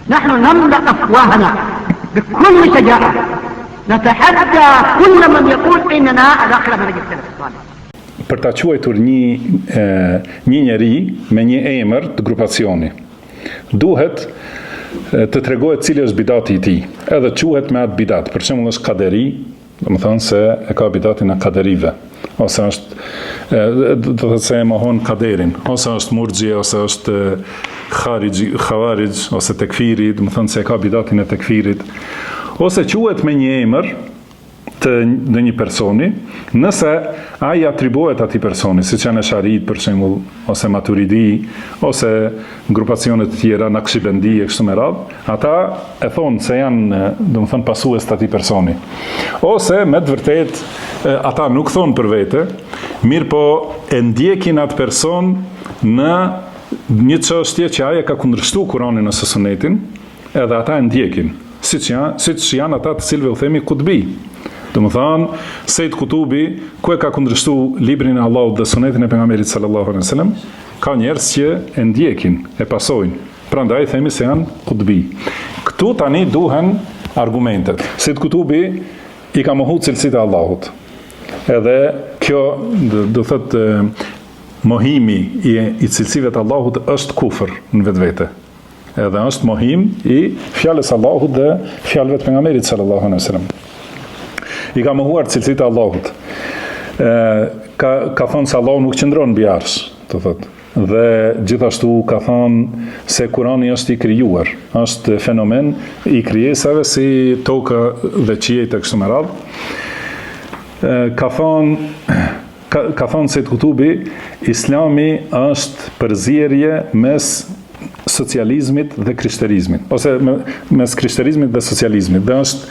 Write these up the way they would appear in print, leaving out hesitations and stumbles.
نحن نملأ أفواهنا بكل شجاعة نتحدى كل من يقول إننا على خلاف منهج السلف الصالح. Për ta quajtur një njeri me një emër të grupacioni, duhet të tregohet cili është bidati I tij, edhe quhet me atë bidat. Për shembull është kaderi, do të thonë se e ka bidatin e kaderive, ose është do të thotë se e mohon kaderin, ose është murxhi, ose është khawarij, ose tekfiri, do të thonë se e ka bidatin e tekfirit, ose quhet me një emër të një personi, nëse ai atribuohet atij personi, siç janë Sharit për shembull, ose Maturidi, ose grupacione të tjera, Naqshbendi e kështu me radhë, ata e thonë se janë, domethënë pasues të atij personi. Ose me të vërtetë ata nuk thonë për vete, mirë po e ndjekin atë person në një çështje që ai ka kundërshtuar Kur'anin ose Sunetin, edhe ata e ndjekin, siç janë ata të cilëve u themi kutbi. Do më thanë, Sejt Kutubi, ku e ka kundërshtu librin e Allahut dhe Sunetin e pejgamberit sallallahu alaihi wasallam, ka njerëz që e ndjekin, e pasojnë. Prandaj themi se janë kutbi. Këtu tani duhen argumentet. Sejt Kutubi I ka mohu cilësitë e Allahut. Edhe kjo, do thotë, mohimi I cilësive të Allahut është kufër në vetvete. Edhe është mohim I fjalës Allahut dhe fjalëve të pejgamberit sallallahu alaihi wasallam. I ka mohuar cilësitë e Allahut. Ka thonë se Allahu nuk qëndron mbi arsh, do thotë. Dhe gjithashtu ka thonë se Kurani është I krijuar, është fenomen I krijesave si toka dhe qiejt e kështu me radhë. Ka thonë se Kutubi, Islami është përzierje mes socializmit dhe krishterizmit, ose mes krishterizmit dhe socializmit, dhe është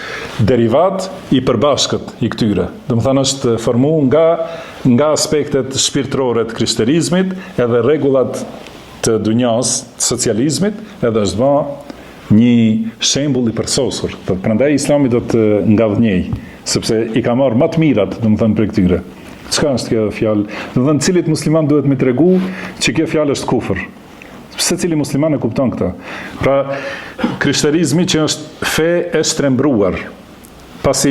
derivat I përbashkët I këtyre. Do të thonë është formu nga aspektet shpirtërore të krishterizmit, edhe rregullat të dunjas të socializmit, edhe është një shembull I përsosur. Prandaj Islami do të ngavdhniej, sepse I ka marrë më të mirat, do të thonë për këtyre. Çka është kjo fjalë? Do të thonë cilit musliman duhet me tregu që kjo fjalë është kufër. Se cili musliman e kupton këtë. Pra, krishterizmi që është fe e shtrembruar, pasi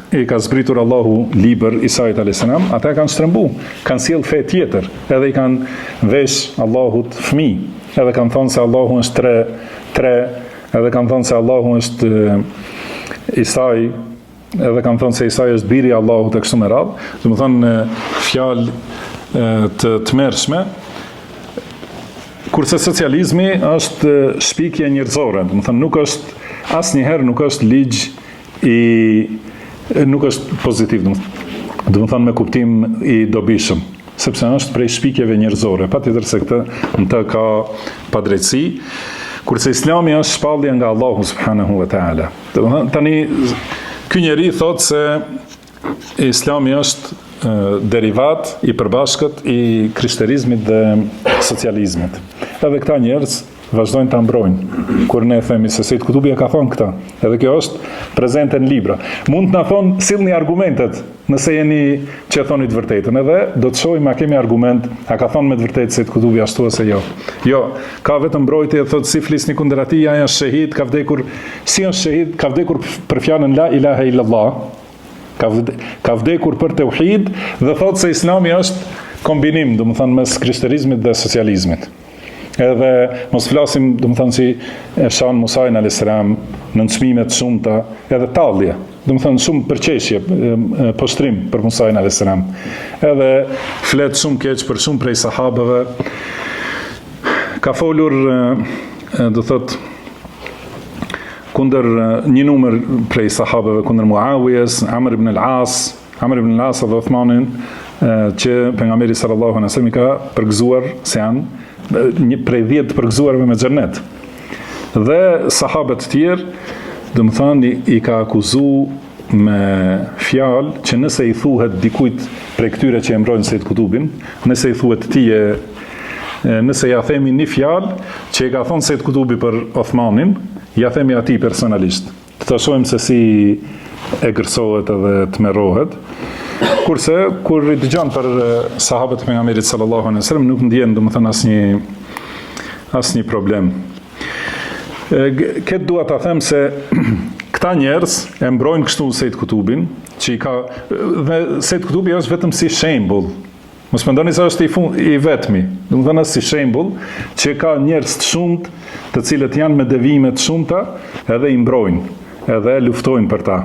I ka zbritur Allahu liber Isait a.s. ata e kanë shtrembu, kanë sjell fe tjetër, edhe I kanë vesh Allahut fëmijë, edhe kanë thonë se Allahu është tre, edhe kanë thonë se Allahu është Isai, edhe kanë thonë se Isai është biri Allahut e kështu me radhë, do të thonë fjalë të tmerrshme. Kurse socializmi është shpikje njerëzore, do të thënë asnjëherë nuk është ligj nuk është pozitiv, do të thënë me kuptim I dobishëm, sepse është prej shpikjeve njerëzore, patjetër se këtë në të ka padrejtësi, kurse Islami është shpallje nga Allahu subhanahu wa taala. Do të thënë tani ky njeri thotë se Islami është derivat I përbashkët I krishterizmit dhe socializmit. Edhe këta njerëz vazhdojnë ta mbrojnë. Kur ne themi se Sejt Kutubi ka thonë këta, edhe kjo është prezente në libra. Mund të na thonë sillni argumentet, nëse jeni që thoni të vërtetën, edhe do të shohim a kemi argument, a ka thonë me të vërtetë Sejt Kutubi ashtu ose jo. Jo, ka vetëm mbrojtje, thotë si flisni kundër atij, ai është shahid, ka vdekur, si është shahid, ka vdekur për fjalën la ilaha illallah. Ka vdekur për tauhid dhe thotë se Islami është kombinim, do të thonë mes krishterizmit dhe socializmit. Edhe mos flasim, do të thonë si Shan Musain a.s. në çmime të shumta, edhe tallje, do të thonë shumë përqeshje, poshtrim për Musain a.s. Edhe flet shumë keq për shumë prej sahabeve. Ka folur, do thotë kundër një numër prej sahabeve, kundër Muawijes, Amr ibn al-As dhe Uthmanin, që pejgamberi sallallahu alaihi wasallam I ka përgëzuar se janë një prej 10 të përgëzuarve me xhennet. Dhe sahabët të tjerë, do të thonë I ka akuzuar me fjalë që nëse I thuhet dikujt prej këtyre që e mbrojnë Sejt Kutubin, nëse I thuhet tije, nëse ja themi një fjalë që I ka thonë Sejt Kutubi për Uthmanin, ja themi atij personalisht. Të shohim se si e gërsohet edhe të merrohet. Kurse kur I dëgjon për sahabët e pejgamberit sallallahu alaihi wasallam nuk ndjen domethënë asnjë problem. Këtë dua ta them se këta njerëz e mbrojnë kështu Sejt Kutubin, që i ka dhe Sejt Kutubi është vetëm si shembull. Mos mendoni se është i vetmi. Domethënë si shembull që ka njerëz të shumtë, të cilët janë me devijime të shumta, edhe i mbrojnë, edhe luftojnë për ta.